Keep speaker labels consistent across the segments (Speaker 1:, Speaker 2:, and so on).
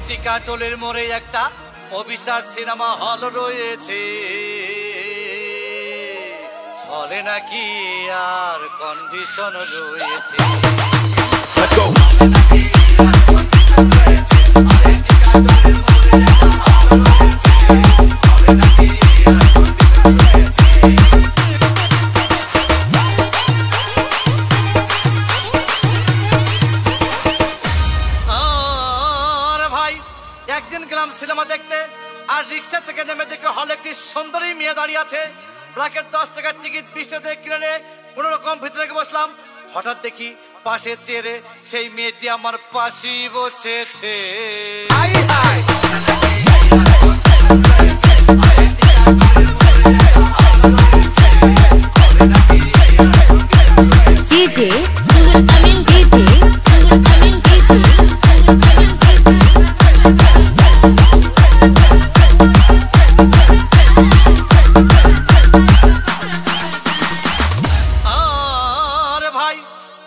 Speaker 1: টিকাটলের মোড়ে একটা Abhisar cinema hall রয়েছে, হলে নাকি আর কন্ডিশন রয়েছে। একদিন গেলাম সিনেমা দেখতে, আর রিক্সা থেকে নেমে দেখে হলে একটি সুন্দরী মেয়ে দাঁড়িয়ে আছে। ব্ল্যাকের 10 টাকার টিকিট 20 টাকা দিয়ে কিনে নিয়ে কোন রকম ভিতরে বসলাম। হঠাৎ দেখি পাশে চেয়ারে সেই মেয়েটি আমার পাশেই বসেছে।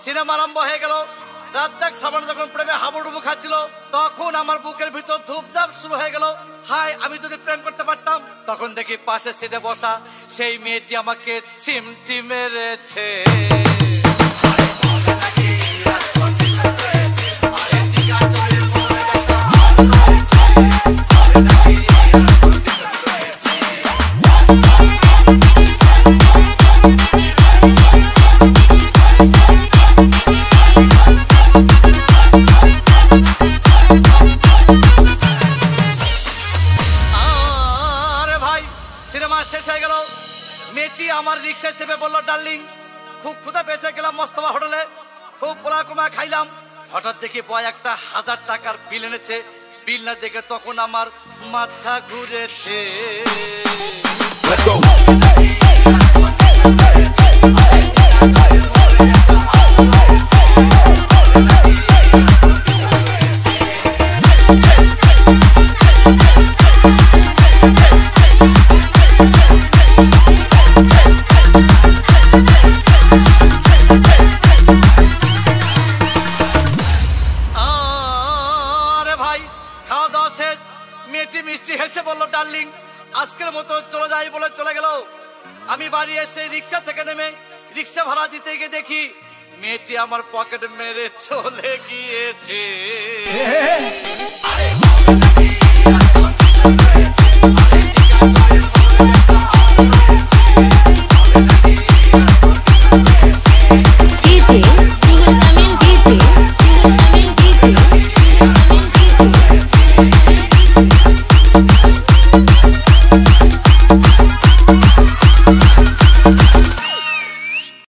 Speaker 1: সিনেমা আরম্ভ হয়ে গেল। রাজ্জাক সাবানা যখন প্রেমে হাবুডুবু খাচ্ছিল, তখন আমার বুকের ভিতর ধূপধাপ শুরু হয়ে গেল। হাই, আমি যদি প্রেম করতে পারতাম। তখন দেখি পাশে সিটে বসা সেই মেয়েটি আমাকে চিমটি মেরেছে। সিনেমা শেষ হয়ে গেল। মেয়েটি আমার রিক্সায় চেপে বলল, ডার্লিং, খুব ক্ষুধা পেয়েছে, গেলাম মোস্তফা হোটেলে, খুব পোলা কুমা খাইলাম। হঠাৎ দেখি বয় একটা 1000 টাকার বিল এনেছে। বিল না দেখে তখন আমার মাথা ঘুরেছে। মেয়েটি মিষ্টি হেসে বলল, ডার্লিং, আজকের মতো চলে যাই বলে চলে গেল। আমি বাড়ি এসে রিক্সা থেকে নেমে রিক্সা ভাড়া দিতে গিয়ে দেখি মেয়েটি আমার পকেট মেরে চলে গিয়েছে।
Speaker 2: DJ, you will come in, DJ, you will come in, DJ, you will come in.